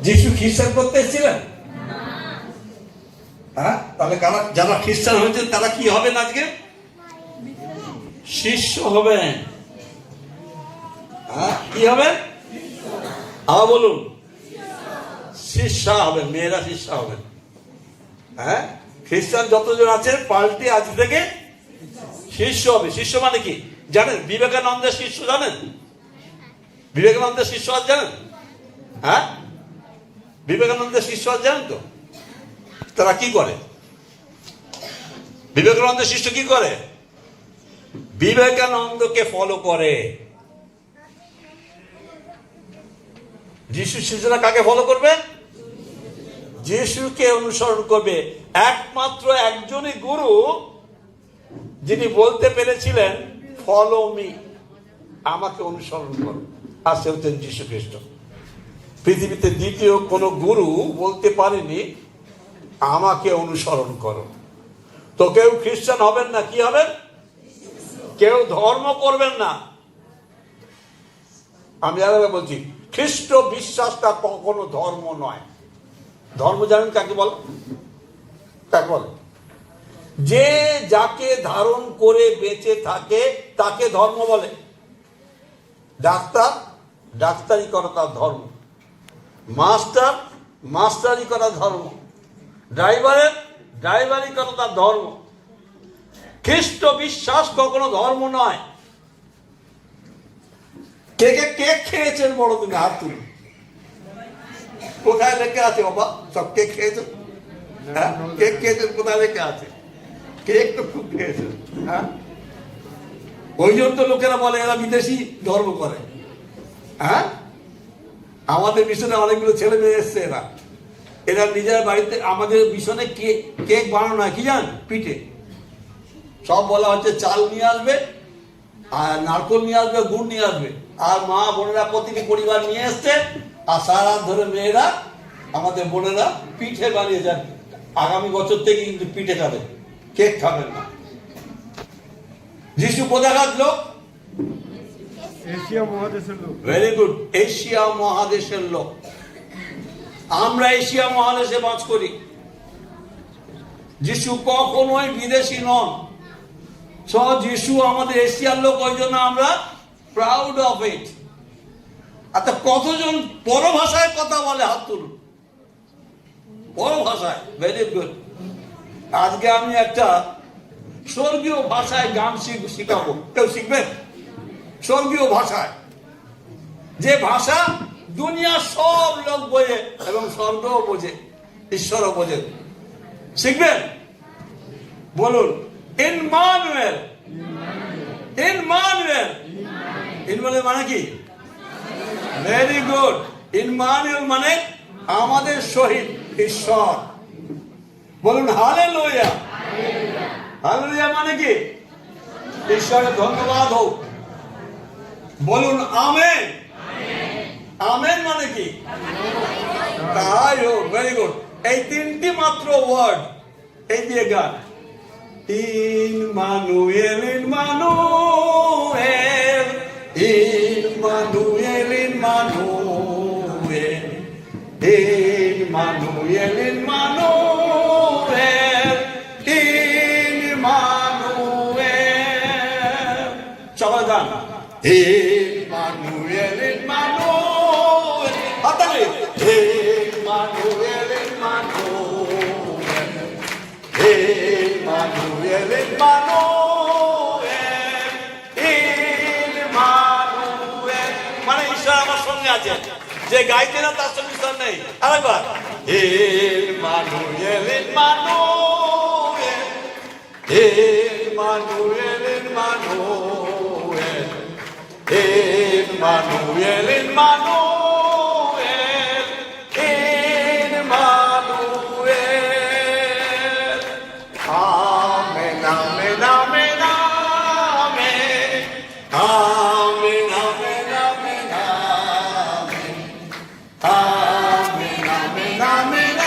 যিশু খ্রিস্টান করতে এসেছিলেন? হ্যাঁ, তাহলে যারা খ্রিস্টান হয়েছে তারা কি হবেন? আজকে শিষ্য হবেন। হ্যাঁ, কি হবেন? আবার বলুন, শিষ্যা হবেন, মেয়েরা শিষ্যা হবেন। হ্যাঁ, খ্রিস্টান যতজন আছে পাল্টে আজ থেকে শিষ্য হবে। শিষ্য মানে কি জানেন? বিবেকানন্দের শিষ্য জানেন? বিবেকানন্দের শিষ্য আজ জানেন? হ্যাঁ, বিবেকানন্দের শিষ্য আজ জানেন তো? তারা কি করে? বিবেকানন্দের শিষ্য কি করে? বিবেকানন্দকে ফলো করে। যিশু শিষ্যরা কাকে ফলো করবে? যিশুকে অনুসরণ করবে। একমাত্র একজনই গুরু যিনি বলতে পেরেছিলেন ফলো মি, আমাকে অনুসরণ করো, আর সে হচ্ছেন যিশু খ্রিস্ট। পৃথিবীতে দ্বিতীয় কোন গুরু বলতে পারেনি আমাকে অনুসরণ করো। তো কেউ খ্রিস্টান হবেন না, কি হবেন? কেউ ধর্ম করবেন না। আমি আরো বলছি, খ্রিস্ট বিশ্বাসটা কখনো ধর্ম নয়। ধর্ম জানেন কাকে বলে? কাকে বলে? যে যাকে ধারণ করে বেঁচে থাকে তাকে ধর্ম বলে। ডাক্তার ডাক্তারি করা তার ধর্ম, মাস্টার মাস্টারি করা ধর্ম, ড্রাইভারের ড্রাইভারি করা তার ধর্ম। খ্রিস্ট বিশ্বাস কখনো ধর্ম নয়। কে কে কেক খেয়েছেন বড়দিনে? হাত তুলুন। কোথায় লেখা আছে বাবা? সব কেক খেয়েছেন? হ্যাঁ, কেক খেয়েছেন? কোথায় লেখা আছে? কেক তো খুব খেয়েছেন। হ্যাঁ, ওই জন্য তো লোকেরা বলে এরা বিদেশি ধর্ম করে। হ্যাঁ, আমাদের মিশনে অনেকগুলো ছেলে মেয়ে এসছে, এরা নিজের বাড়িতে আমাদের মিশনে কেক বানানো হয় কি জান? পিঠে। সব বলা হচ্ছে চাল নিয়ে আসবে, আর নারকল নিয়ে আসবে, গুড় নিয়ে আসবে, আর মা বোনেরা প্রতিটি পরিবার নিয়ে এসছে, আর সারা রাত ধরে মেয়েরা আমাদের বোনেরা পিঠে বানিয়ে যান। আগামী বছর থেকে কিন্তু পিঠে খাবেন, কেক খাবেন না। যিশু কোথাকার লোক? এশিয়া মহাদেশের লোক। ভেরি গুড, এশিয়া মহাদেশের লোক। আমরা এশিয়া মহাদেশে বাস করি। যিশু কখনোই বিদেশি নন। যিশু আমাদের এশিয়ার লোক, ওই জন্য আমরা প্রাউড অফ ইট। আচ্ছা, কতজন পরভাষায় কথা বলে? হাত তুলুন। পরভাষায়, ভেরি গুড। আজকে আমি একটা স্বর্গীয় ভাষায় গান শিখাবো। কেউ শিখবেন? স্বর্গীয় ভাষায়, যে ভাষা দুনিয়ার সব লোক বোঝে এবং স্বর্গও বোঝে, ঈশ্বরও বোঝে। শিখবেন? বলুন, ইম্মানুয়েল। ইম্মানুয়েল। ইম্মানুয়েল মানে কি? Very good. ইম্মানুয়েল মানে আমাদের সহিত ঈশ্বর। বলুন হালেলুয়া। হালেলুয়া মানে কি? ঈশ্বরের ধন্যবাদ হোক। বলুন আমেন। আমেন মানে কি? তাই হোক, ভেরি গুড। এই তিনটি মাত্র ওয়ার্ড, এই দিয়ে গান। Immanuel, Immanuel, Immanuel, Immanuel, Immanuel, Immanuel, Immanuel. সবাই গান। ইম্মানুয়েল, ইম্মানুয়েল, হাতালি। Immanuel, Immanuel, Immanuel, Immanuel, Immanuel মানে ঈশ্বর আমার সঙ্গে আছে। যে গাইতে না তার সঙ্গে ঈশ্বর নেই। আরেকবার, Emmanuel, Immanuel, Immanuel, Immanuel, Immanuel, Immanuel, Emmanuel. Amen, amen, amen, amen, amen, amen, amen, amen, amen, amen,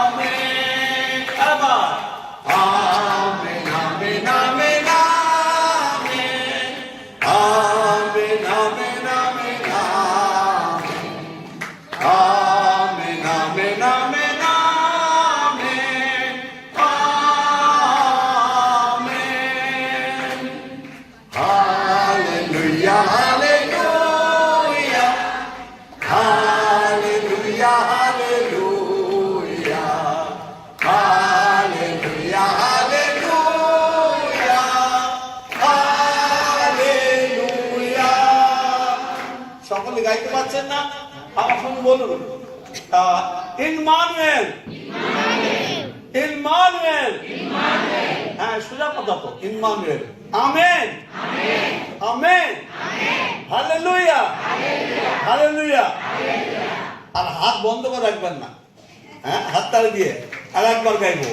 amen, আবার আমেন, আমেন, আমেন, আমেন, সকলে গাইতে পারছেন না? আমার সঙ্গে বলুন, ইম্মানুয়েল, ইম্মানুয়েল। হ্যাঁ, সোজা কথা তো, Immanuel. Amen, amen, hallelujah, hallelujah. আর হাত বন্ধ করে রাখবেন না, হ্যাঁ, হাত তালি দিয়ে আর একবার গাইবো,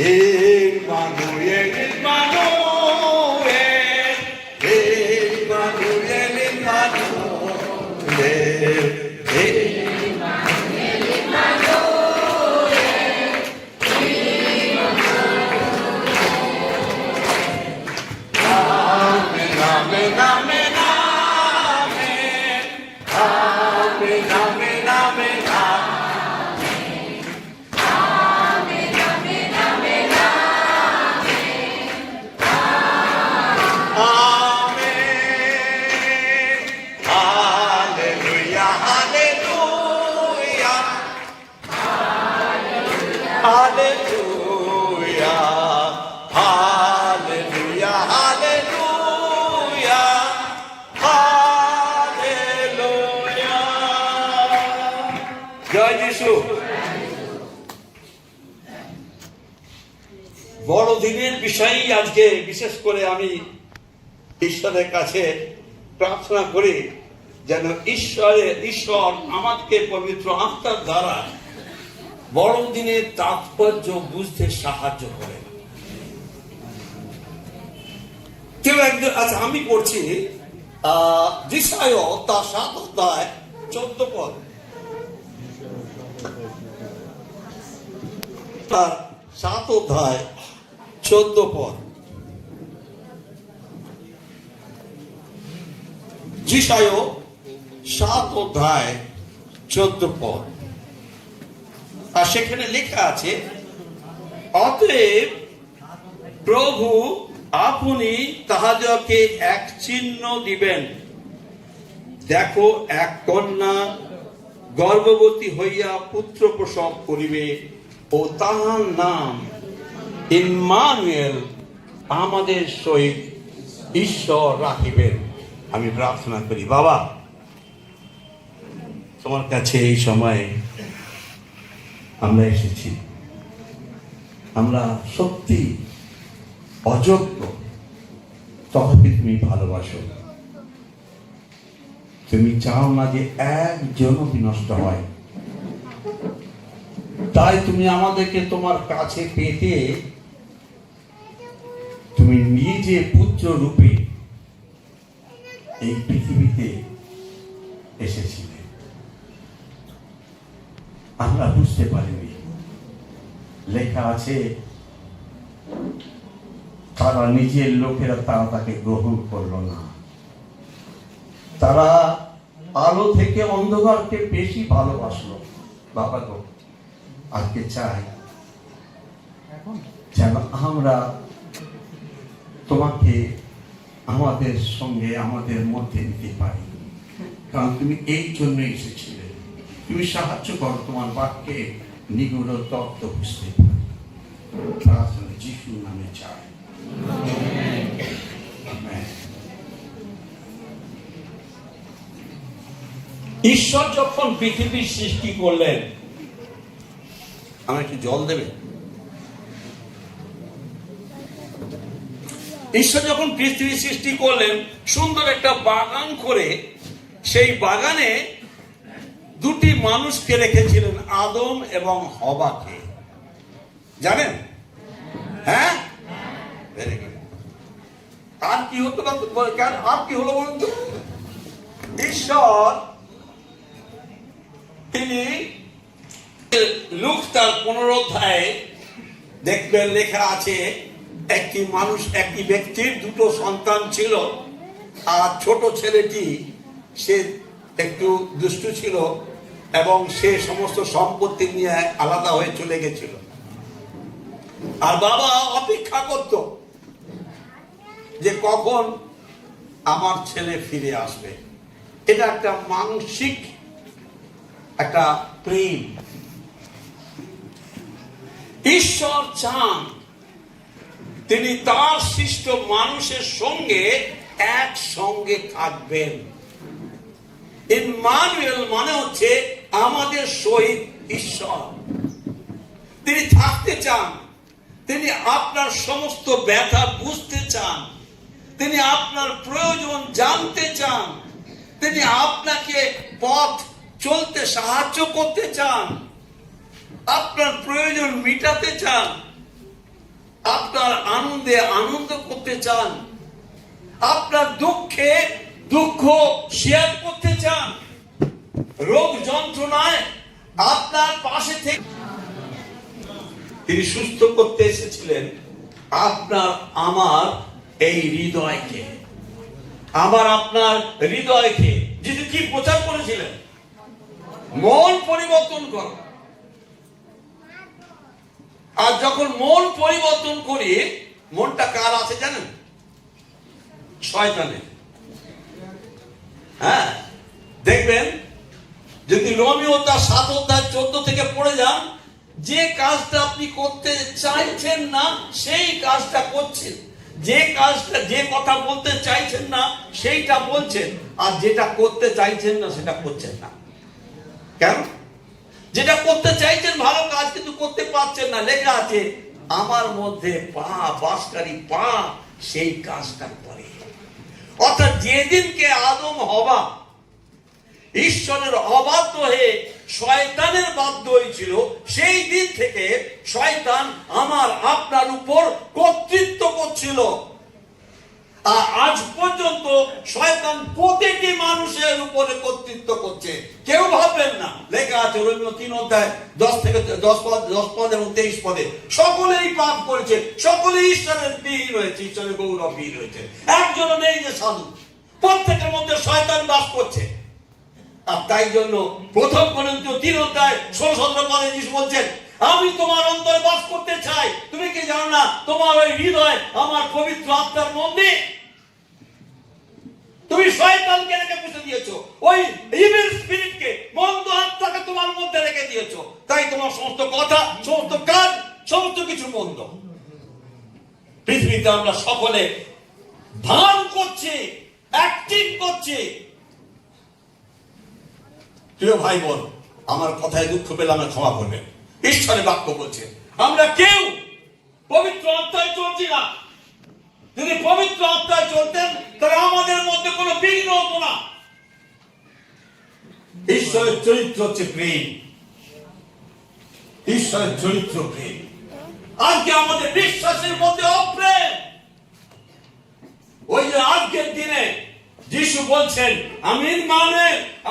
ইম্মানুয়েল, ইম্মানুয়েল, ইম্মানুয়েল, ইম্মানুয়েল, জয় যিশু। বড়দিনের বিষয়েই আজকে বিশেষ করে আমি ঈশ্বরের কাছে প্রার্থনা করি যেন ঈশ্বর আমাকে পবিত্র আত্মার দ্বারা বড়দিনের তাৎপর্য বুঝতে সাহায্য করে। কেউ একজন, আচ্ছা আমি পড়ছি যিশায় তার 7 অধ্যায় 14 পদ, তার 7 অধ্যায় 14 পদ। যিশায় 7 অধ্যায় 14 পদ। আর সেখানে লেখা আছে, অতএব প্রভু আপনি তাহাদেরকে এক চিহ্ন দিবেন, দেখো এক কন্যা গর্ভবতী হইয়া পুত্র প্রসব করিবে, ও তাহার নাম ইম্মানুয়েল, আমাদের সহিত ঈশ্বর রাখিবেন। আমি প্রার্থনা করি, বাবা তোমার কাছে এই সময়ে আমরা এসেছি, আমরা সত্যি অযোগ্য, তথাপি তুমি ভালোবাসো। তুমি চাও না যে একজন বিনষ্ট হয়, তাই তুমি আমাদেরকে তোমার কাছে পেতে তুমি নিজে পুত্র রূপে এই পৃথিবীতে এসেছিলে। আমরা বুঝতে পারিনি। লেখা আছে, তারা নিজের লোকেরা তারা তাকে গ্রহণ করলো না, তারা আলো থেকে অন্ধকারকে বেশি ভালোবাসলো। বাবা গো, আজকে চাই যেন আমরা তোমাকে আমাদের সঙ্গে আমাদের মধ্যে নিতে পারি, কারণ তুমি এই জন্য এসেছিলে। তুমি সাহায্য করো তোমার বাক্যে নিগুড় তত্ত্ব বুঝতে পারি। প্রার্থনা যিশুর নামে চাই, আমেন। ঈশ্বর যখন পৃথিবীর সৃষ্টি করলেন, আমার একটু জল দেবে? ঈশ্বর যখন পৃথিবী সৃষ্টি করলেন, সুন্দর একটা বাগান করে সেই বাগানে 2টি মানুষকে রেখেছিলেন, আদম এবং হওয়াকে। জানেন? হ্যাঁ, আর কি হতো? আর কি হলো বলুন তো? ঈশ্বর তিনি লূক তার 15 অধ্যায়ে দেখবেন লেখা আছে, একটি ব্যক্তির 2টো সন্তান ছিল, আর ছোট ছেলেটি সে একটু দুষ্টু ছিল এবং সে সমস্ত সম্পত্তি নিয়ে আলাদা হয়ে চলে গেছিল। আর বাবা অপেক্ষা করত যে কখন আমার ছেলে ফিরে আসবে। এটা একটা মানসিক একটা প্রেম। ঈশ্বর চান তিনি তার সৃষ্ট মানুষের সঙ্গে একসঙ্গে থাকবেন। ইম্মানুয়েল মানে হচ্ছে আমাদের সহিত ঈশ্বর। তিনি থাকতে চান, তিনি আপনার সমস্ত ব্যথা বুঝতে চান, তিনি আপনার প্রয়োজন জানতে চান, তিনি আপনাকে পথ চলতে সাহায্য করতে চান, আপনার প্রয়োজন মিটাতে চান, আপনার আনন্দে আনন্দ করতে চান, আপনার দুঃখে দুঃখ শেয়ার করতে চান, রোগ যন্ত্রণায় আপনার পাশে থেকে তিনি সুস্থ করতে এসেছিলেন আপনার আমার এই হৃদয়কে, আমার আপনার হৃদয়কে। যিনি কি প্রচার করেছিলেন? মন পরিবর্তন করো। আর যখন মন পরিবর্তন করি, মনটা কার আছে জানেন? শয়তানের। হ্যাঁ, দেখবেন যদি রোমিও তার 7 অধ্যায় 14 থেকে পড়ে যান, যে কাজটা আপনি করতে চাইছেন না সেই কাজটা করছেন, যে কাজটা, যে কথা বলতে চাইছেন না সেইটা বলছেন, আর যেটা করতে চাইছেন না সেটা করছেন না। কেন? যেটা করতে চাইছেন ভালো কাজ, কিন্তু করতে পারছেন না। লেখা আছে আমার মধ্যে বাসকারী পা সেই কাজটা করে। অর্থাৎ যেদিনকে আদম হওয়া ঈশ্বরের অবাধ্য হয়ে শয়তানের বাধ্য হয়েছিল, সেই দিন থেকে শয়তান আমার আপনার উপর কর্তৃত্ব করছিল। আর আজ পর্যন্ত শয়তান প্রতিটি মানুষের উপরে কর্তৃত্ব করছে। কেউ ভাববেন না, লেখা আছে রোমিও 3 অধ্যায় 10 পদ এবং 23 পদে, সকলেই পাপ করেছে, সকলেই ঈশ্বরের বিহীন হয়েছে, ঈশ্বরের গৌরব বিহীন হয়েছে। একজনও নেই যে সাধু, প্রত্যেকের মধ্যে শয়তান বাস করছে। আর তাই জন্য 1 করিন্থীয় 3 অধ্যায় 16-17 পদে যিশু বলছেন, আমি তোমার অন্তরে বাস করতে চাই। তুমি কি জানো না তোমার ওই হৃদয় আমার পবিত্র আত্মার মন্দির? তুমি শয়তানকে রেখে পুষে দিয়েছো, ওই ইভিল স্পিরিটকে, মন্দ আত্মাকে তোমার মধ্যে রেখে দিয়েছো। তাই তোমার সমস্ত কথা, সমস্ত কাজ, সমস্ত কিছু মন্দ। পৃথিবীতে আমরা সকলে ভান করছি, অ্যাক্টিং করছি। প্রিয় ভাই বোন, আমার কথায় দুঃখ পেলে আমরা ক্ষমা করবেন। ঈশ্বরের বাক্য বলছে আমরা কেউ পবিত্র আত্মায় চলছি না। যদি পবিত্র আত্মায় চলতেন তাহলে আমাদের মধ্যে কোনো বিঘ্ন হতো না। ঈশ্বরের চরিত্র হচ্ছে প্রেম, ঈশ্বরের চরিত্র প্রেম। আজকে আমাদের বিশ্বাসের মধ্যে অপ্রেম। ওই যে আজকের দিনে যিশু বলছেন,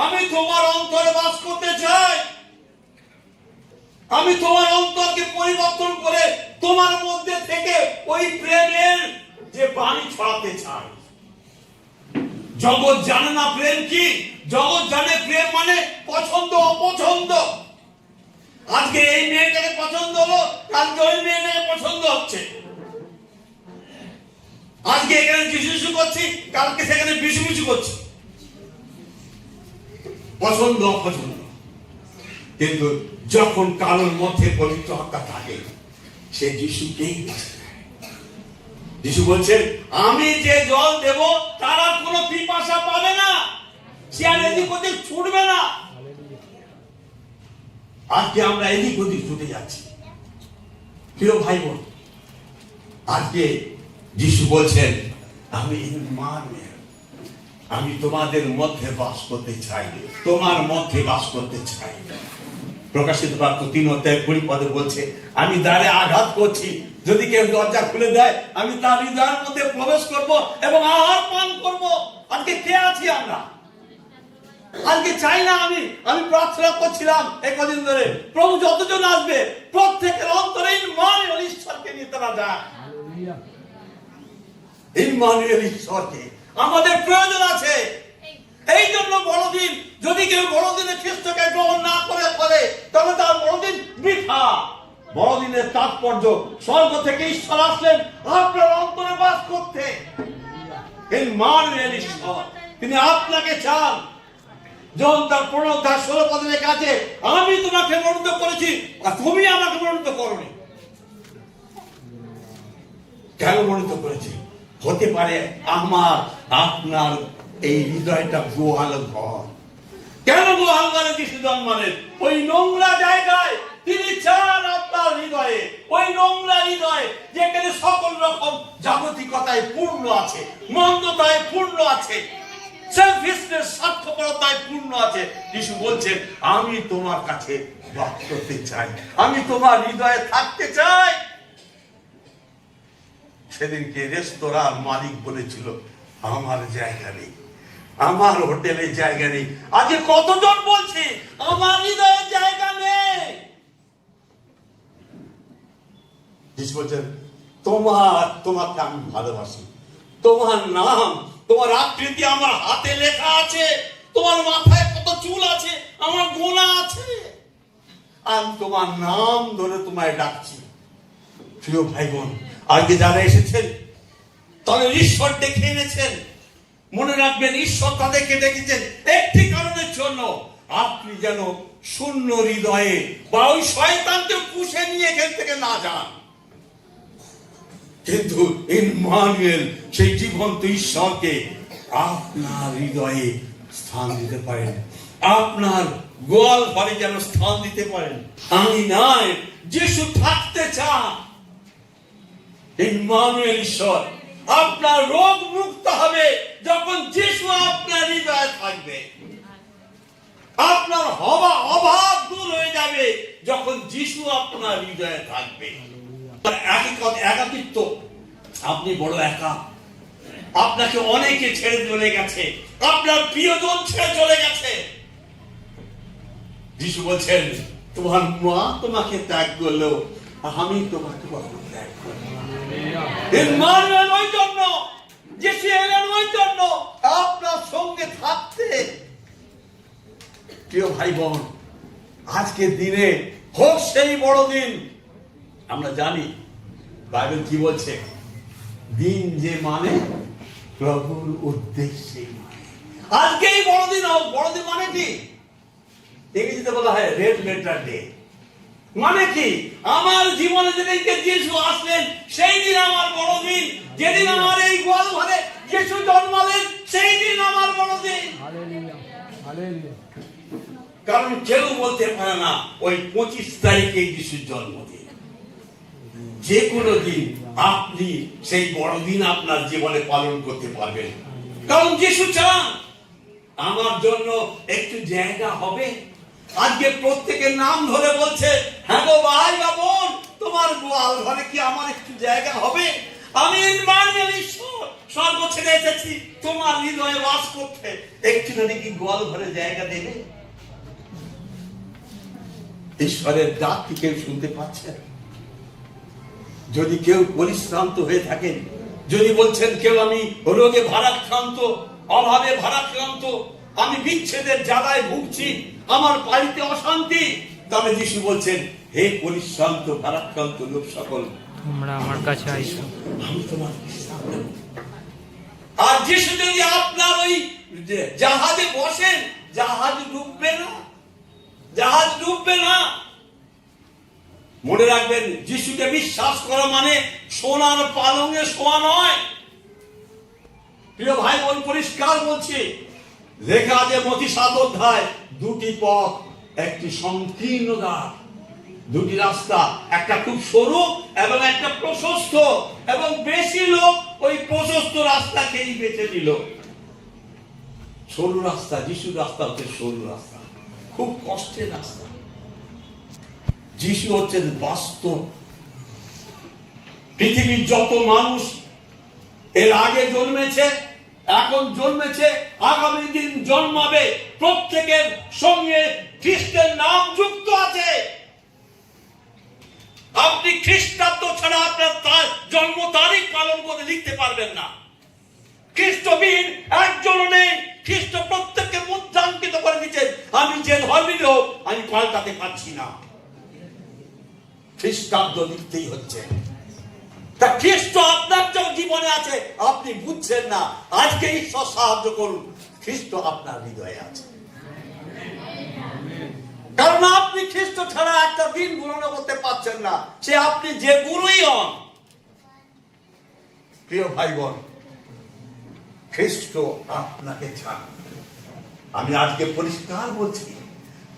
আমি তোমার অন্তরে বাস করতে চাই, আমি তোমার অন্তরকে পরিবর্তন করে তোমার মধ্যে থেকে ওই প্রেমের যে বাণী ছড়াতে চাই। জগৎ জানে না প্রেম কি। জগৎ জানে প্রেম মানে পছন্দ অপছন্দ। আজকে এই মেয়েটাকে পছন্দ হলো, কালকে ওই মেয়েটাকে পছন্দ হচ্ছে। আজকে এখানে যিশু করছি, কালকে সেখানে বিশু করছি। পছন্দ অপছন্দ। কিন্তু যখন কারোর মধ্যে পবিত্র আত্মা থাকে, সে যিশুকেই বাঁচে। যিশু বলছেন, আমি যে জল দেব তারা কোনো পিপাসা পাবে না, সে আর এদিক ওদিক ছুটবে না। আজকে আমরা এদিক ওদিক ছুটে যাচ্ছি। প্রিয় ভাই বোন, আজকে যিশু বলছেন, আমি তোমাদের মধ্যে বাস করতে চাই, তোমার মধ্যে বাস করতে চাই। প্রকাশিত বাক্য 3 অধ্যায় 20 পদে বলছে, আমি দ্বারে আঘাত করছি, যদি কেউ দরজা খুলে দেয় আমি তার হৃদয়ের মধ্যে প্রবেশ করব এবং আহার পান করব। আজকে কে আছি আমরা? আজকে চাই না। আমি প্রার্থনা করছিলাম একদিন ধরে, প্রভু যতজন আসবে প্রত্যেকের অন্তরে ইম্মানুয়েল ঈশ্বরকে নিয়ে তারা যায়। ইম্মানুয়েল ঈশ্বরকে আমাদের প্রয়োজন আছে। এই জন্য বড়দিন, যদি কেউ বড়দিনে খ্রিস্টকে গ্রহণ না করে তবে তার বড়দিন বৃথা। বড়দিনের তাৎপর্য, স্বর্গ থেকে ঈশ্বর আসলেন আপনার অন্তরে বাস করতে। ইম্মানুয়েল ঈশ্বর, তিনি আপনাকে চান। যখন তার 15 অধ্যায় 16 পদে লেখা আছে, আমি তোমাকে মনোনীত করেছি আর তুমি আমাকে মনোনীত করোনি। কেন মনোনীত করেছি? হতে পারে আমার আপনার এই হৃদয়টা গোয়াল ঘর, কেন গোহাল ঘরে যিশু জন্মালেন? ওই নোংরা জায়গায় তিনি চান আপনার হৃদয়ে, ওই নোংরা হৃদয় যেখানে সকল রকম জাগতিকতায় পূর্ণ আছে, মন্দতায় পূর্ণ আছে, সেলফিশনেস, স্বার্থপরতায় পূর্ণ আছে। যিশু বলছেন, আমি তোমার কাছে বাস করতে চাই, আমি তোমার হৃদয়ে থাকতে চাই। সেদিনকে রেস্তোরাঁর মালিক বলেছিল, আমার জায়গা নেই, আমার হোটেলে জায়গা নেই। আজকে কতজন বলছে আমার হৃদয়ে জায়গা নেই? যিশু বলছেন, তোমাকে আমি ভালোবাসি, তোমার নাম, তোমার আকৃতি আমার হাতে লেখা আছে, তোমার মাথায় কত চুল আছে আমার গোনা আছে, আমি তোমার নাম ধরে তোমায় ডাকছি। প্রিয় ভাই বোন, আজকে যারা এসেছেন তাদের ঈশ্বর ডেকে এনেছেন। মনে রাখবেন, ঈশ্বর তাদেরকে ডেকেছেন একটি কারণের জন্য, আপনি যেন শূন্য হৃদয়ে বা ওই শয়তানকে পুষে নিয়ে এখান থেকে না যান, কিন্তু ইম্মানুয়েল সেই জীবন্ত ঈশ্বরকে আপনার হৃদয়ে স্থান দিতে পারেন, আপনার গোয়াল ঘরে যেন স্থান দিতে পারেন। আমি নয়, যিশু থাকতে চান। ইম্মানুয়েল ঈশ্বর আপনার রোগ মুক্ত হবে যখন যিশু আপনার হৃদয়ে থাকবে। আপনার অভাব দূর হয়ে যাবে যখন যিশু আপনার হৃদয়ে থাকবে। একাকিত্ব, আপনি বড় একা, আপনাকে অনেকে ছেড়ে চলে গেছে, আপনার প্রিয়জন ছেড়ে চলে গেছে। যিশু বলছেন, তোমার মা তোমাকে ত্যাগ করলো, আমি তোমাকে কখনো ত্যাগ করব না। ইম্মানুয়েল ওই জন্য, যিশু এলেন ওই জন্য, আপনার সঙ্গে থাকতে। প্রিয় ভাই বোন, আজকের দিনে হোক সেই বড় দিন। আমরা জানি বাইবেল কি বলছে, দিন যে মানে প্রভুর উদ্দেশ্যে মানে। আজকে এই বড়দিন হোক। বড়দিন মানে কি? ইংরেজিতে বলা হয় রেড লেটার ডে। মানে কি? আমার জীবনে যেদিনকে যিশু আসলেন সেই দিন আমার বড়দিন। যেদিন আমার এই গোয়াল ঘরে যিশু জন্মালেন সেই দিন আমার বড়দিন। কারণ কেউ বলতে পারে না ওই 25 তারিখে যিশুর জন্মদিন। যে কোনো দিন আপনি সেই বড়দিন আপনার জীবনে পালন করতে পারবেন, কারণ যিশু চান আমার জন্য একটু জায়গা হবে। আজকে প্রত্যেকের নাম ধরে বলছে, হ্যাঁ গো ভাই বা বোন, তোমার গোয়াল ঘরে কি আমার একটু জায়গা হবে? আমি ইম্মানুয়েল ঈশ্বর স্বর্গ ছেড়ে এসেছি তোমার হৃদয়ে বাস করতে, একটুখানি কি গোয়াল ঘরে জায়গা দেবে? ঈশ্বরের ডাক কি কেউ শুনতে পাচ্ছেন? যদি কেউ পরিশ্রান্ত হয়ে থাকেন, যদি বলছেন কেউ আমি রোগে ভারাক্রান্ত, অভাবে ভারাক্রান্ত, আমি বিচ্ছেদের জ্বালায় ভুগছি, আমার বাড়িতে অশান্তি, তবে যিশু বলছেন, হে পরিশ্রান্ত ভারাক্রান্ত লোক সকল, তোমরা আমার কাছে আইসো, আমি তোমার বিশ্রাম দেব। আর যিশু যদি আপনার ওই জাহাজে বসেন, জাহাজ ডুববে না, জাহাজ ডুববে না। মনে রাখবেন, যিশুকে বিশ্বাস করা মানে সোনার পালঙে শোয়া নয়। প্রিয় ভাই বোন, পরিষ্কার বলছি, লেখা আছে মথি 7 অধ্যায়, দুটি পথ, একটি সংকীর্ণ দ্বার, দুটি রাস্তা, একটা খুব সরু এবং একটা প্রশস্ত, এবং বেশি লোক ওই প্রশস্ত রাস্তাকেই বেছে নিল। সরু রাস্তা, যিশুর রাস্তা হচ্ছে সরু রাস্তা, খুব কষ্টের রাস্তা। যিশু হচ্ছেন বাস্তব। পৃথিবীর যত মানুষ এর আগে জন্মেছে, এখন জন্মেছে, আগামী দিন জন্মাবে, প্রত্যেকের সঙ্গে খ্রিস্টের নাম যুক্ত আছে। আপনি খ্রিস্টাব্দ ছাড়া আপনার জন্ম তারিখ পালন করে লিখতে পারবেন না। খ্রিস্টবিহীন একজন নেই। খ্রিস্ট প্রত্যেককে মুদ্রাঙ্কিত করে দিচ্ছেন, আমি যে ধর্মীয় হোক আমি পাল্টাতে পারছি না, খ্রিস্টাব্দ লিখতেই হচ্ছে। তা খ্রিস্ট আপনার যখন জীবনে আছে আপনি বুঝছেন না, আজকে ঈশ্বর সাহায্য করুন, খ্রিস্ট আপনার হৃদয়ে আছে। কারণ আপনি খ্রিস্ট ছাড়া একটা দিন গ্রহণ করতে পারছেন না, সে আপনি যে গুরুই হন। প্রিয় ভাই বোন, খ্রিস্ট আপনাকে চান, আমি আজকে পরিষ্কার বলছি,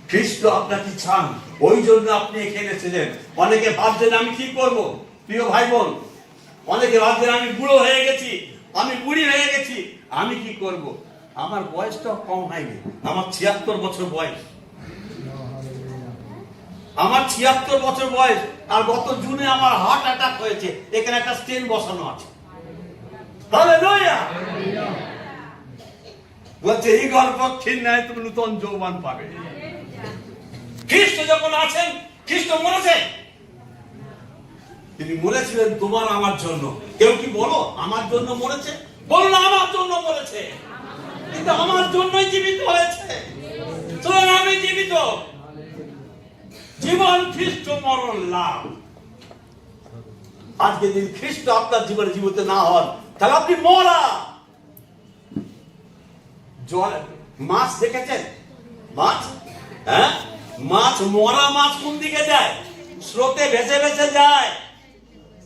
খ্রিস্ট আপনাকে চান, ওই জন্য আপনি এখানে এসেছেন। অনেকে ভাবছেন আমি কি করব, প্রিয় ভাই বোন, অনেকে ভাবছেন আমি বুড়ো হয়ে গেছি, আমি বুড়ি হয়ে গেছি, আমি কি করব। আমার বয়সটাও কম হয়নি, আমার 76 বছর বয়স, আমার 76 বছর বয়স। আর গত জুনে আমার হার্ট অ্যাটাক হয়েছে, এখানে একটা স্টেন বসানো আছে। হালেলুয়া। বলছে এই গল্প ঠিক নাই, তুমি নতুন যৌবন পাবে। খ্রিস্ট যখন আছেন, খ্রিস্ট মরেছে, তিনি মরেছিলেন তোমার আমার জন্য। কেউ কি বলো আমার জন্য মরেছে? বলো না আমার জন্য মরেছে, কিন্তু আমার জন্যই জীবিত হয়েছে। আমি জীবিত, জীবন খ্রিস্ট, মরণ লাভ। আজকে যদি খ্রিস্ট আপনার জীবনে জীবিত না হন, তাহলে আপনি মরা। জল মাছ দেখেছেন? মাছ, হ্যাঁ, মাছ, মরা মাছ কোন দিকে যায়? স্রোতে ভেসে ভেসে যায়।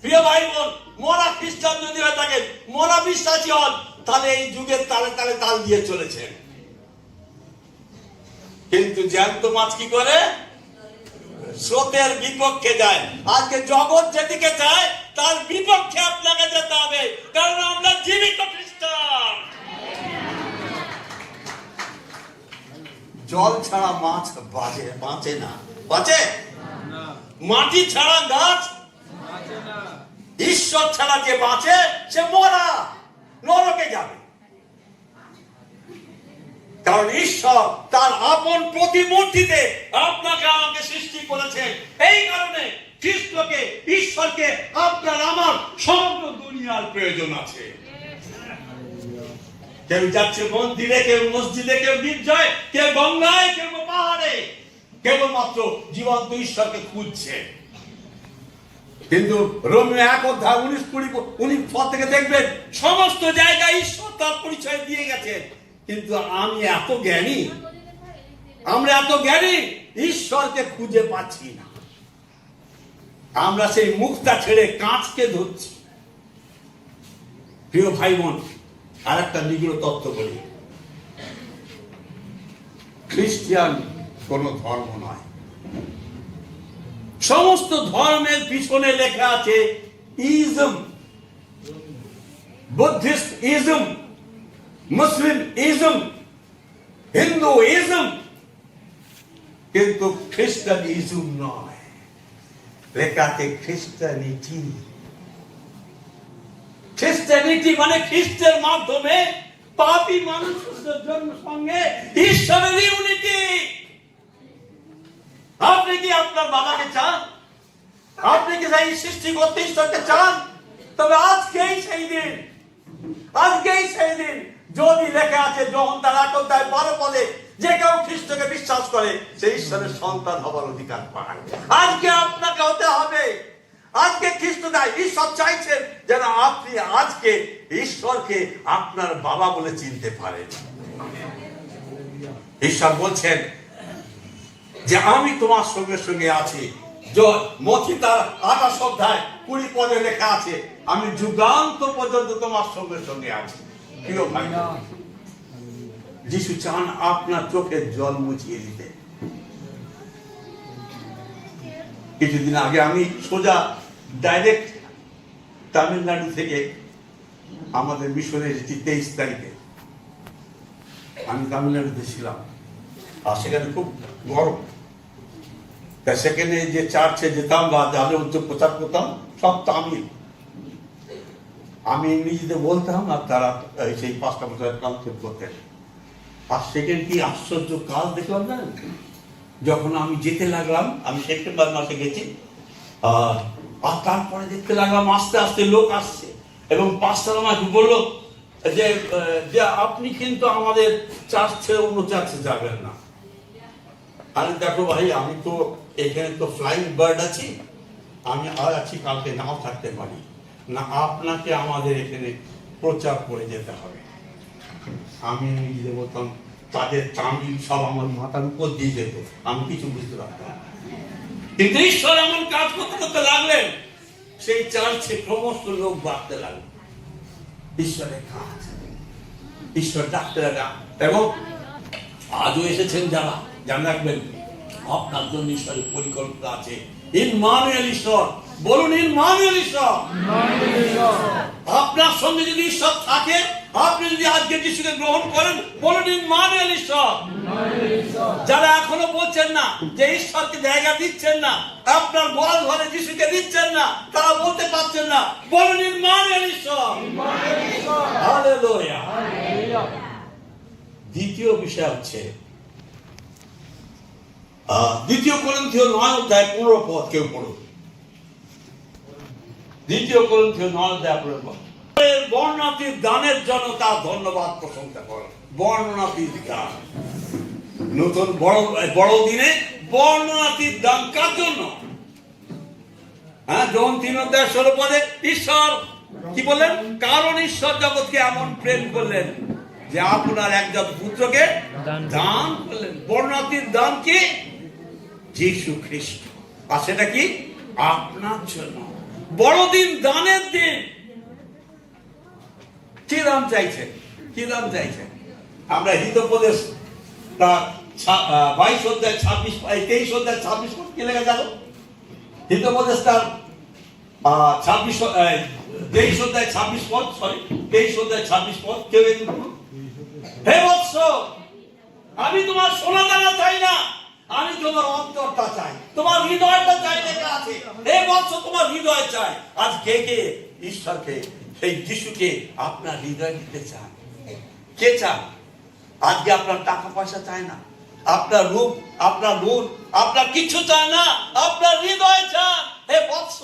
প্রিয় ভাই বোন, মরা খ্রিস্টান যদি হয়ে থাকেন, মরা বিশ্বাসী হন, তাহলে এই যুগের তালে তালে তাল দিয়ে চলেছেন। কিন্তু জ্যান্ত মাছ কি করে? স্রোতের বিপক্ষে যায়। আজকে জগৎ যেদিকে যায় তার বিপক্ষে আপনাকে যেতে হবে, কারণ আমরা জীবিত খ্রিস্টান। জল ছাড়া মাছ বাঁচে না, বাঁচে? মাটি ছাড়া গাছ, ঈশ্বর ছাড়া যে বাঁচে সে মরা, নরকে যাবে। কারণ ঈশ্বর তার আপন প্রতিমূর্তিতে আপনাকে আমাকে সৃষ্টি করেছেন। এই কারণে খ্রিস্টকে, ঈশ্বরকে আপনার আমার সমগ্র দুনিয়ার প্রয়োজন আছে। কেউ যাচ্ছে মন্দিরে, কেউ মসজিদে, কেউ গির্জায়, কেউ গঙ্গায়, কেউ পাহাড়ে, কেবলমাত্র জীবন্ত ঈশ্বরকে খুঁজছে। কিন্তু রোমিও 1:19-20 থেকে দেখবেন সমস্ত জায়গায় ঈশ্বর তার পরিচয় দিয়ে গেছেন। কিন্তু আমি এত জ্ঞানী, আমরা এত জ্ঞানী, ঈশ্বরকে খুঁজে পাচ্ছি না। আমরা সেই মুখটা ছেড়ে কাঁচকে ধরছি। প্রিয় ভাই বোন, আর একটা নিগূঢ় তত্ত্ব বলি, খ্রিস্টান কোন ধর্ম নয়। সমস্ত ধর্মের পিছনে লেখা আছে ইজম, বুদ্ধিস্ট ইজম, মুসলিম ইজম, হিন্দু ইজম, কিন্তু খ্রিস্টান ইজম নয়। লেখা আছে খ্রিস্টানিটি। খ্রিস্টানিটি মানে খ্রিস্টের মাধ্যমে পাপী মানুষের জন্য সঙ্গে ঈশ্বরের ইউনিটি। আপনি কি আপনার বাবাকে চান? আপনি কি সেই সৃষ্টিকর্তা ঈশ্বরকে চান? তবে আজকেই সেই দিন, আজকেই সেই দিন। যদি লেখা আছে যখন তার 8:12 যে কেউ খ্রিস্টকে বিশ্বাস করে সে ঈশ্বরের সন্তান হবার অধিকার পায়। আজকে আপনাকে হতে হবে। আজকে খ্রিস্ট নাই, ঈশ্বর চাইছেন যেন আপনি আজকে ঈশ্বরকে আপনার বাবা বলে চিনতে পারেন। ঈশ্বর বলছেন যে আমি তোমার সঙ্গে সঙ্গে আছি। মথি তার 28:20 লেখা আছে আমি যুগান্ত পর্যন্ত তোমার সঙ্গে সঙ্গে আছি। প্রিয় ভাই, যিশু চান আপনার চোখের জল মুছিয়ে দিতে। কিছুদিন আগে আমি সোজা ডাইরেক্ট তামিলনাড়ু থেকে আমাদের মিশনে এসেছি 23 তারিখে। আমি তামিলনাড়ুতে ছিলাম, আর সেখানে খুব গরম। তা সেখানে যে চার্চে যেতাম বা যাদের উচ্চ প্রচার করতাম সব তামিল। আমি ইংরেজিতে বলতাম আর তারা সেই 5টা বছর ট্রান্সলেট করতেন। আর সেখানে কি আশ্চর্য কাজ দেখলাম না, যখন আমি যেতে লাগলাম, আমি সেপ্টেম্বর মাসে গেছি, আর তারপরে দেখতে লাগলাম আস্তে আস্তে লোক আসছে এবং পাস্টার আমাকে বললো যে আপনি কিন্তু আমাদের চার্চ ছেড়ে অন্য চার্চে যাবেন না। আরে দেখো ভাই, আমি তো এখানে তো ফ্লাইং বার্ড আছি, আমি আর আছি, কালকে নাও থাকতে পারি না, আপনাকে আমাদের এখানে প্রচার করে যেতে হবে। আমি নিজে বলতাম, তাদের তামিল সব আমার মাথার উপর দিয়ে যেত, আমি কিছু বুঝতে পারতাম না। কিন্তু ঈশ্বর এমন কাজ করতে করতে লাগলেন, সেই চার্চে ক্রমশ লোক বাড়তে লাগলো। ঈশ্বরের কাজ, ঈশ্বর ডাকতে লাগা। এবং আজও এসেছেন যারা, জান রাখবেন আপনার জন্য ঈশ্বরের পরিকল্পনা আছে। ইম্মানুয়েল ঈশ্বর, বলুন ইম্মানুয়েল ঈশ্বর। আপনার সঙ্গে যদি ঈশ্বর থাকে, আপনি যদি আজকে যিশুকে গ্রহণ করেন, বলুন ইম্মানুয়েল ঈশ্বর। যারা এখনো বলছেন না যে ঈশ্বরকে জায়গা দিচ্ছেন না, আপনার গোয়াল ঘরে যিশুকে দিচ্ছেন না, তারা বলতে পারছেন না, বলুন ইম্মানুয়েল ঈশ্বর। হালেলুয়া। দ্বিতীয় বিষয় হচ্ছে দ্বিতীয় করিন্থীয় 9 অধ্যায় 15 পদ, কেউ পড়ুন। দ্বিতীয় করিন্থীয় 9 অধ্যায় 15 পদ। বর্ণাতীত দানের জন্য তার ধন্যবাদ প্রশংসা করেন। বর্ণনাতীত দান, নতুন বড়দিনে বর্ণনাতীত দান কার জন্য? হ্যাঁ, যখন 3 অধ্যায় 16 পদে ঈশ্বর কি বললেন? কারণ ঈশ্বর জগৎকে এমন প্রেম করলেন যে আপনার একজন পুত্রকে দান করলেন। বর্ণাতীত দান কি? যীশু খ্রিস্ট। আর সেটা কি? আপনার জন্য। বড়দিন দানের দিন। কি দান চাইছেন? কি দান চাইছেন? আমরা হিতোপদেশ তার 22 অধ্যায় 26 23 অধ্যায় 26 পদ কি লেখা গেল? হিতোপদেশ তার 23 অধ্যায় 26 পদ, সরি 23 অধ্যায় 26 পদ, কেউ একটু বলুন। হে বৎস, আমি তোমার সোনা দানা চাই না, আমি তোমার অন্তরটা চাই, তোমার হৃদয়টা চাই। লেখা আছে হে বৎস, তোমার হৃদয় চাই। আজ কে কে ঈশ্বরকে, সেই যিশুকে আপনার হৃদয় দিতে চান? কে চান? আজকে আপনার টাকা পয়সা চায় না, আপনার রূপ, আপনার গুণ, আপনার কিছু চায় না, আপনার হৃদয় চান। হে বৎস,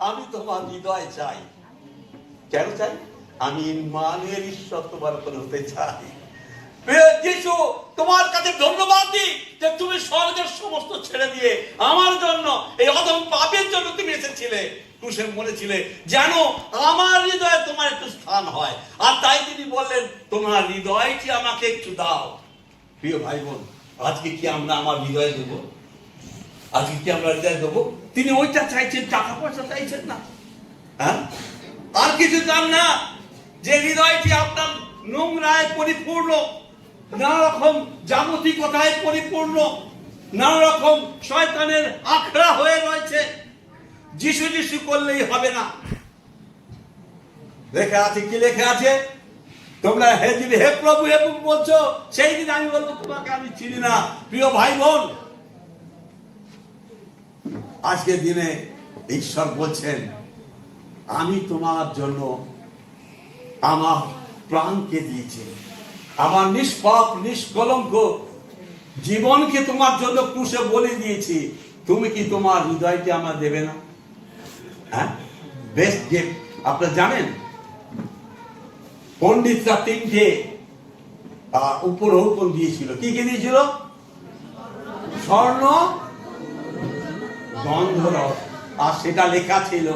আমি তোমার হৃদয় চাই। কেন চাই? আমি ইম্মানুয়েল ঈশ্বর তোমার উপর হতে চাই। যিশু, তোমার কাছে ধন্যবাদ দিই যে তুমি স্বর্গের সমস্ত ছেড়ে দিয়ে আমার জন্য, এই অধম পাপের জন্য তুমি এসেছিলে, ক্রুশে মরেছিলে, যেন আমার হৃদয়ে তোমার একটু স্থান হয়। আর তাই তিনি বললেন, তোমার হৃদয়টি আমাকে একটু দাও। প্রিয় ভাই বোন, আজকে কি আমরা আমার হৃদয় দেবো? আজকে কি আমরা হৃদয় দেবো? তিনি ওইটা চাইছেন, টাকা পয়সা চাইছেন না, হ্যাঁ, আর কিছু চান না। যে হৃদয়টি আপনার নোংরায় পরিপূর্ণ, নানা রকম জাগতিকতায় পরিপূর্ণ, নানা রকম শয়তানের আখড়া হয়ে রয়েছে, যিশু যিশু করলেই হবে না। লেখা আছে, কি লেখা আছে? তোমরা হে প্রভু হে প্রভু বলছো, সেই দিন আমি বলবো তোমাকে আমি চিনি না। প্রিয় ভাই বোন, আজকের দিনে ঈশ্বর বলছেন, আমি তোমার জন্য আমার প্রাণকে দিয়েছি, আমার নিষ্পাপ নিষ্কলঙ্ক জীবনকে তোমার জন্য ক্রুশে বলে দিয়েছি। তুমি কি তোমার হৃদয়কে আমার দেবে না? হ্যাঁ, বেস্ট গিফট। আপনারা জানেন পণ্ডিতরা 3টে উপঢৌকন দিয়েছিল। কি কি দিয়েছিল? স্বর্ণ, গন্ধরস, আর সেটা লেখা ছিল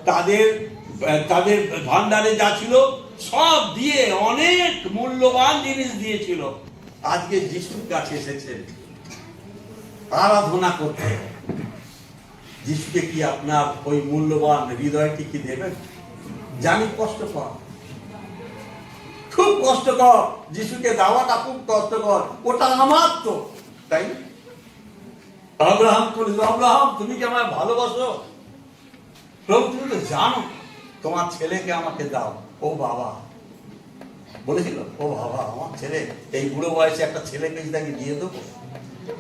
তাদের তাদের ভান্ডারে যা ছিল সব দিয়ে অনেক মূল্যবান জিনিস দিয়েছিল। আজকে যিশুর কাছে এসেছেন আরাধনা করতে। যিশুকে কি আপনার ওই মূল্যবান হৃদয়টি কি দেবেন? জানি কষ্টকর, খুব কষ্টকর। যিশুকে দেওয়াটা খুব কষ্টকর। ওটা আমার তো, তাই না? আব্রাহাম বলেছিল, আব্রাহাম তুমি কি আমায় ভালোবাসো? প্রভু, তুমি তো জানো, তোমার ছেলেকে আমাকে দাও। ও বাবা বলেছিল, ও বাবা, আমার ছেলে, এই বুড়ো বয়সে একটা ছেলেকে তাকে দিয়ে দেবো?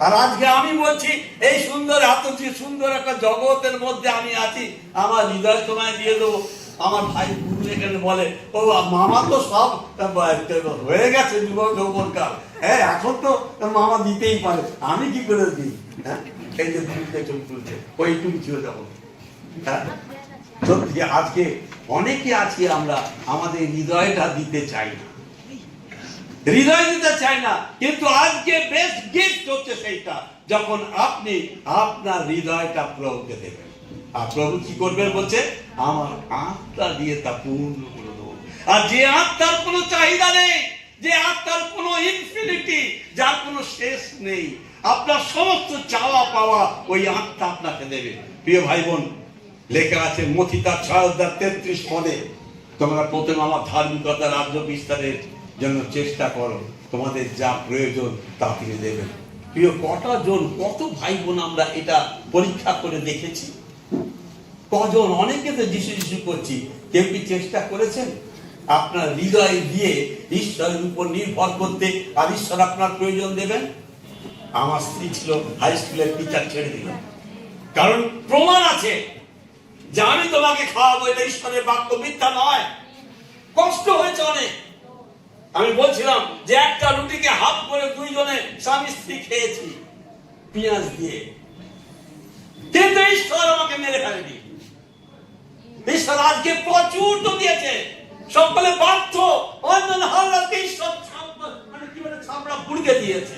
আর আজকে আমি বলছি, এই সুন্দর, এত সুন্দর একটা জগতের মধ্যে আমি আছি, আমার হৃদয় তোমায় দিয়ে দেবো। আমার ভাই গুরু এখানে বলে, ও মামা তো সব হয়ে গেছে, যৌবনকাল, হ্যাঁ, এখন তো মামা দিতেই পারে, আমি কি করে দিই? হ্যাঁ, এই যে তুলছে, ওই তুলছিল যখন। হ্যাঁ, সত্যি আজকে অনেকে আছি আমরা আমাদের হৃদয়টা দিতে চাই না, হৃদয় দিতে চাই না। কিন্তু আজকে বেস্ট গিফট হচ্ছে সেইটা, যখন আপনি আপনার হৃদয়টা প্রভুকে দেবেন। আর প্রভু কি করবেন বলছে? আমার আত্মা দিয়ে তা পূর্ণ করে দেবো। আর যে আত্মার কোনো চাহিদা নেই, যে আত্মার কোনো ইনফিনিটি, যার কোনো শেষ নেই, আপনার সমস্ত চাওয়া পাওয়া ওই আত্মা আপনাকে দেবে। প্রিয় ভাই বোন, লেখা আছে মথি তার 6:33 পদে, তোমরা প্রথমে আমার ধার্মিকতা রাজ্য বিস্তারের জন্য চেষ্টা করো, তোমাদের যা প্রয়োজন তা তিনি দেবেন। প্রিয়, কটা জন, কত ভাই বোন আমরা এটা পরীক্ষা করে দেখেছি? কজন? অনেকে তো যিশু যিশু করছি, কেউ কি চেষ্টা করেছেন আপনার হৃদয় দিয়ে ঈশ্বরের উপর নির্ভর করতে, আর ঈশ্বর আপনার প্রয়োজন দেবেন? আমার স্ত্রী ছিল হাই স্কুলের টিচার, ছেড়ে দিল, কারণ প্রমাণ আছে যে আমি তোমাকে খাওয়াবো, এটা ঈশ্বরের বাক্য, মিথ্যা নয়। কষ্ট হয়েছে অনেক। আমি বলছিলাম যে একটা রুটিকে হাফ করে দুইজনে স্বামী স্ত্রী খেয়েছি পেঁয়াজ দিয়ে, কিন্তু ঈশ্বর আমাকে মেরে ফেলেনি। ঈশ্বর আজকে প্রচুর তো দিয়েছে, সকলে বাধ্য, অন্যান্য হাওড়াকে ঈশ্বর মানে কি বলে ছামড়া পুড়কে দিয়েছে।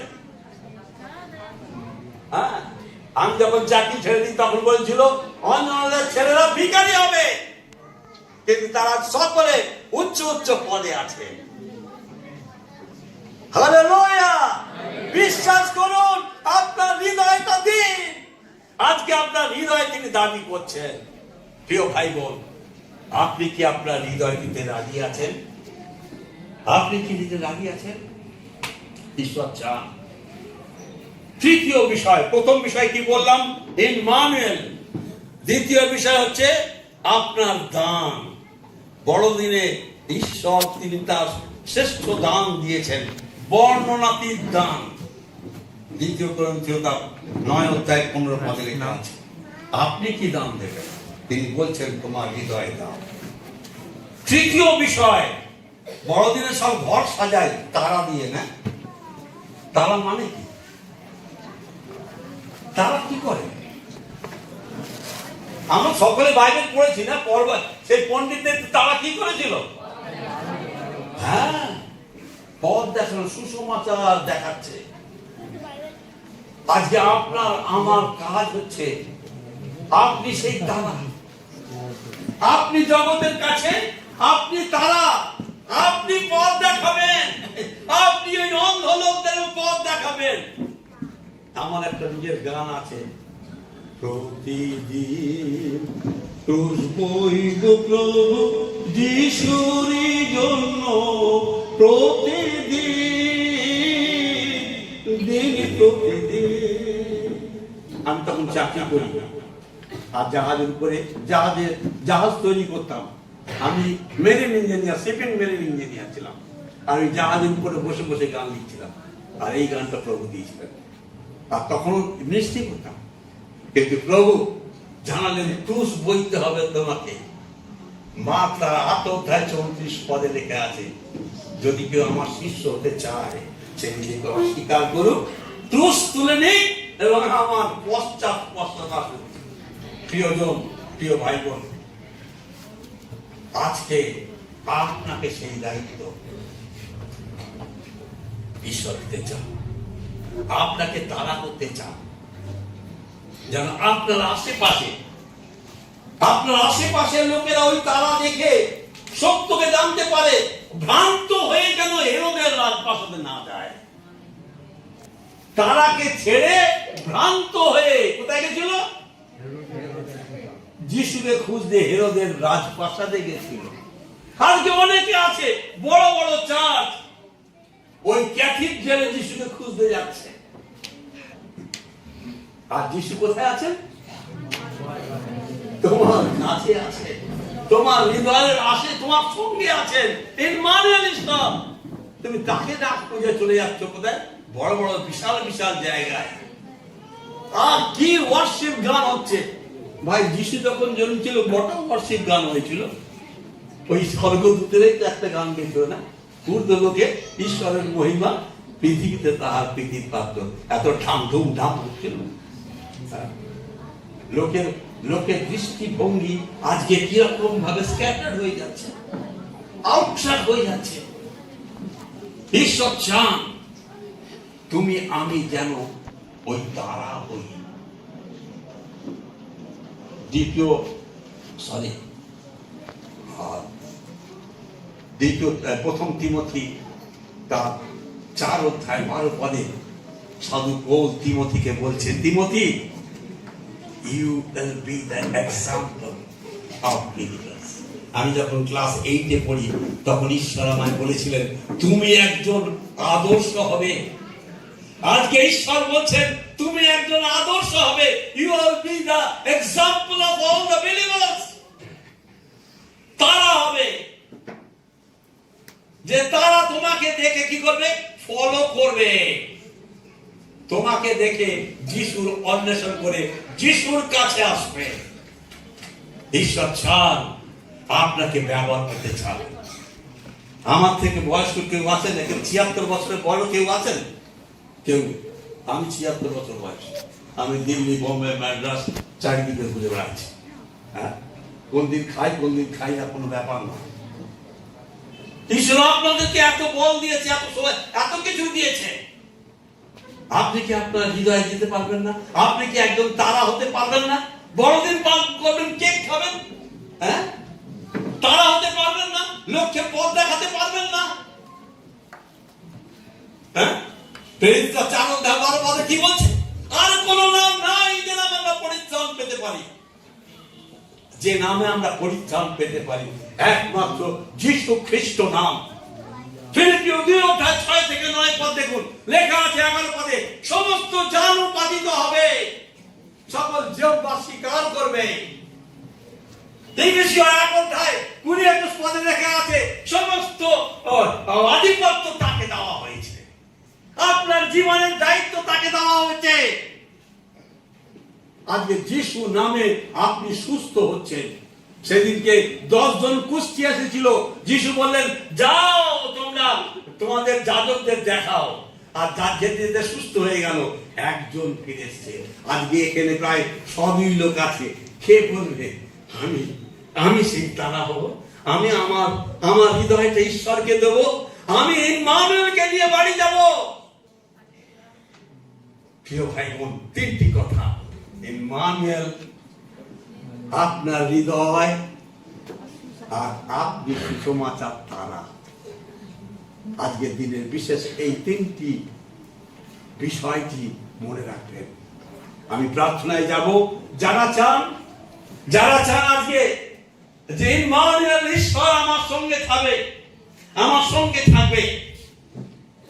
হ্যাঁ, আমি যখন চাকরি ছেড়ে দিই তখন বলছিল অন্যান্য ছেলেরা ভিখারি হবে, কিন্তু তারা সকলে উচ্চ উচ্চ পদে আছে। হালেলুয়া! বিশ্বাস করুন, আপনার হৃদয়টা দিন। আজকে আপনার হৃদয় তিনি দাবি করছেন। প্রিয় ভাই বোন, আপনি কি আপনার হৃদয় দিতে রাজি আছেন? আপনি কি দিতে রাজি আছেন? ঈশ্বর চান। তৃতীয় বিষয়, প্রথম বিষয় কি বললাম? ইম্মানুয়েল। দ্বিতীয় বিষয় হচ্ছে আপনার দান। বড়দিনে ঈশ্বর তিনি তার শ্রেষ্ঠ দান দিয়েছেন, বর্ণনাতীত দান। 2 কোরিন্থীয় 9:15 লেখা আছে। আপনি কি দান দেবেন? তিনি বলছেন তোমার হৃদয় দাও। তৃতীয় বিষয়, বড়দিনে সব ঘর সাজায় তারা দিয়ে, না? তারা মানে কি? তারা কি করে? আমরা সকলে বাইবেল পড়েছি না, পড়বা সেই পণ্ডিতদের তারা কি করেছিল? হ্যাঁ, পথ দেখানো, সুসমাচার দেখাচ্ছে। আজকে আপনার আমার কাজ হচ্ছে, আপনি সেই তারা, আপনি জগতের কাছে, আপনি তারা, আপনি পথ দেখাবেন, আপনি ওই অন্ধ লোকদের পথ দেখাবেন। আমার একটা নিজের গান আছে, প্রতিদিন ক্রুশ বইব প্রভু যিশুরই জন্য, প্রতিদিন দিন প্রতিদিন। আমি তখন চাকরি করি আর জাহাজের উপরে জাহাজ তৈরি করতাম। আমি marine engineer, shipping marine engineer ছিলাম। আর ওই জাহাজের উপরে বসে বসে গান লিখছিলাম, আর এই গানটা প্রভু দিয়েছিলেন। আর তখন মিষ্টি করতাম, কিন্তু প্রভু জানালেন ক্রুশ বইতে হবে তোমাকে। মাত্রা 8:34 লেখা আছে, যদি কেউ আমার শিষ্য হতে চায় সে নিজেকে অস্বীকার করুক, ক্রুশ তুলে নেই এবং আমার পশ্চাৎ আসুক। প্রিয়জন, প্রিয় ভাই বোন, আজকে আপনাকে সেই দায়িত্ব ঈশ্বর দিতে চান। আপনাকে তাড়া করতে চান, যেন আপনার আশেপাশের লোকেরা ওই তারা দেখে সত্যকে জানতে পারে, ভ্রান্ত হয়ে যেন হেরোদের রাজপ্রাসাদে না যায়। তারাকে ছেড়ে ভ্রান্ত হয়ে কোথায় গেছিল? যিশুকে খুঁজতে হেরোদের রাজপ্রাসাদে গেছিল। আজকে অনেকে আছে বড় বড় চার্চ, ওই ক্যাথিড্রালে যিশুকে খুঁজতে যাচ্ছে। আর যিশু কোথায় আছেন? তোমার কাছে আছে, তোমার হৃদয়ের আসে, তোমার সঙ্গে আছেন। ইম্মানুয়েল ঈশ্বর। তুমি তাকে ডাক খুঁজে চলে যাচ্ছ কোথায়? বড় বড় বিশাল বিশাল জায়গায়। আর কি ওয়ার্শিপ গান হচ্ছে ভাই! যিশু যখন জন্মেছিল বড় ওয়ার্শিপ গান হয়েছিল। ওই স্বর্গদূতেরই তো একটা গান গেছিল না, ঊর্ধ্বলোকে ঈশ্বরের মহিমা, পৃথিবীতে তাহার প্রীতির পাত্র। এত ধুমধাম হচ্ছিল। লোকের দৃষ্টিভঙ্গি আজকে কিরকম ভাবে স্ক্যাটার্ড হয়ে যাচ্ছে, আউটসাইড হয়ে যাচ্ছে। ঈশ্বর চান তুমি আমি যেন ওই তারা হই। প্রথম তিমথি তার 4:12 সাধু পৌল তিমথিকে বলছে, Timothy, you will be the example of believers. আমি যখন ক্লাস 8-এ পড়ি তখন ঈশ্বর আমায় বলেছিলেন তুমি একজন আদর্শ হবে। আজকে ঈশ্বর বলছেন তুমি একজন আদর্শ হবে। You will be the example of all the believers. তারা হবে যে তারা তোমাকে দেখে কি করবে? ফলো করবে। তোমাকে দেখে যিশুর অন্বেষণ করে যিশুর কাছে আসবে। ঈশ্বর চান আপনাকে ব্যবহার করতে চান। আমার থেকে বয়স্ক কেউ আছেন? কেউ 76 বছরের বড় কেউ আছেন? কেউ? আমি 76 বছর বয়স। আমি দিল্লি, বোম্বে, মাদ্রাস চারিদিকে ঘুরে বেড়াচ্ছি। হ্যাঁ, কোন দিন খাই না কোনো ব্যাপার না। ঈশ্বর আপনাদেরকে এত বল দিয়েছে, এত সময়, এত কিছু দিয়েছে। আপনি কি আপনার হৃদয়ে যেতে পারবেন না? আপনি কি একদম তারা হতে পারবেন না? বড়দিন পালন করবেন, কেক খাবেন, হ্যাঁ, তারা হতে পারবেন না? লোককে পথ দেখাতে পারবেন না? হ্যাঁ, প্রেরিতরা 4:12 কি বলছে? আর কোন নাম নাই যে নামে আমরা পরিত্রাণ পেতে পারি। যে নামে আমরা পরিত্রাণ পেতে পারি একমাত্র যীশু খ্রিস্ট নাম। ফিলিপিও 2:6-9 দেখুন, লেখা আছে 11 পদে, সমস্ত জান উৎপাদিত হবে, সকল জিহ্বা স্বীকার করবে। এফেসীয় 1:20 পদে লেখা আছে সমস্ত আধিপত্য তাকে দেওয়া হয়েছে। আপনার জীবনের দায়িত্ব তাকে দেওয়া হয়েছে। আজকে যিশু নামে আপনি সুস্থ হচ্ছেন। সেদিনকে 10 জন কুষ্ঠী এসেছিল, যিশু বললেন যাও তোমরা তোমাদের যাজকদের দেখাও, আর যার যেতে যেতে সুস্থ হয়ে গেল। একজন ফিরে এসেছে। আজকে এখানে প্রায় 100 লোক আছে। কে বলবে আমি সেই তারা হব? আমি আমার হৃদয়টা ঈশ্বরকে দেব। আমি ইম্মানুয়েলকে নিয়ে বাড়ি যাব। প্রিয় ভাই বোন, 3টি কথা। ইম্মানুয়েল আপনার হৃদয়, আর আপনি সুসমাচার তারা। আজকের দিনের বিশেষ এই 3টি বিষয়টি মনে রাখবেন। আমি প্রার্থনায় যাব। যারা চান আজকে যে ইম্মানুয়েল ঈশ্বর আমার সঙ্গে থাকবে,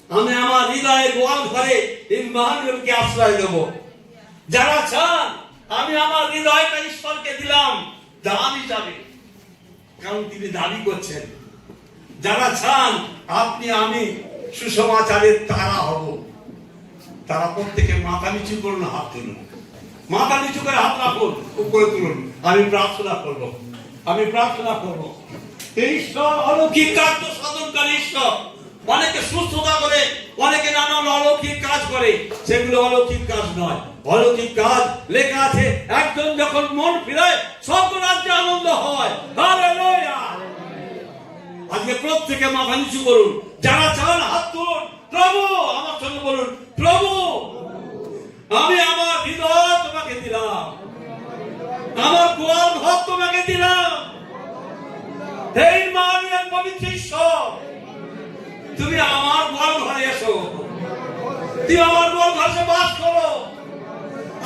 আমি আমার হৃদয়ের গোয়াল ঘরে ইম্মানুয়েলকে আশ্রয় দেব। যারা চান আমি আমার হৃদয়টা ঈশ্বরকে দিলাম দান হিসাবে, কারণ তিনি দাবি করছেন। যারা চান আমি সুসমাচারের তারা হব, তারা প্রত্যেকে মাথা নিচু করুন, হাত তুলুন। মাথা নিচু করে হাত রাখুন, উপরে তুলুন। আমি প্রার্থনা করব। ঈশ্বর অলৌকিক কার্য সাধনকারী ঈশ্বর। অনেকে সুস্থতা করে, অনেকে নানান অলৌকিক কাজ করে, সেগুলো অলৌকিক কাজ নয়। অলৌকিক কাজ লেখা আছে একজন যখন মন ফিরায় স্বর্গরাজ্যে আনন্দ হয়। হালেলুয়া। আজকে প্রত্যেকে মাথা নিচু করুন। যারা চান হাত তুলুন। প্রভু, আমার সঙ্গে বলুন, প্রভু আমি আমার হৃদয় তোমাকে দিলাম, আমার গোয়াল ঘর তোমাকে দিলাম। হে ইম্মানুয়েল, পবিত্র ঈশ্বর, তুমি আমার গোয়াল ঘরে এসো, তুমি আমার গোয়াল ঘরে বাস করো।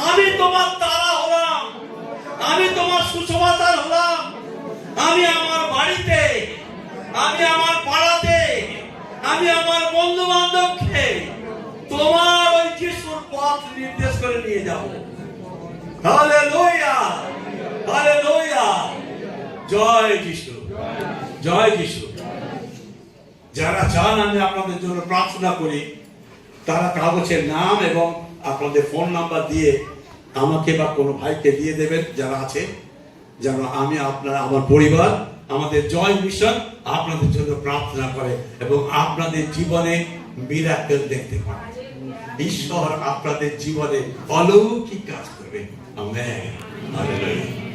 আমি তোমার তারা হলাম, আমি তোমার সুসমাচার হলাম। আমি আমার বাড়িতে, আমি আমার পাড়াতে, আমি আমার বন্ধু বান্ধবকে তোমার ওই যিশুর পথ নির্দেশ করে নিয়ে যাব। Hallelujah, hallelujah. জয় যিশু, জয় যিশু। যারা চান আমি আপনাদের জন্য প্রার্থনা করি, তারা কাগজের নাম এবং আপনাদের ফোন নাম্বার দিয়ে আমাকে বা কোনো ভাইকে দিয়ে দেবেন যারা আছে, যেন আমি আমার পরিবার, আমাদের জয় মিশন আপনাদের জন্য প্রার্থনা করে এবং আপনাদের জীবনে মিরাকেল দেখতে পায়। ঈশ্বর আপনাদের জীবনে অলৌকিক কাজ করবে। আমেন। হালেলুয়া।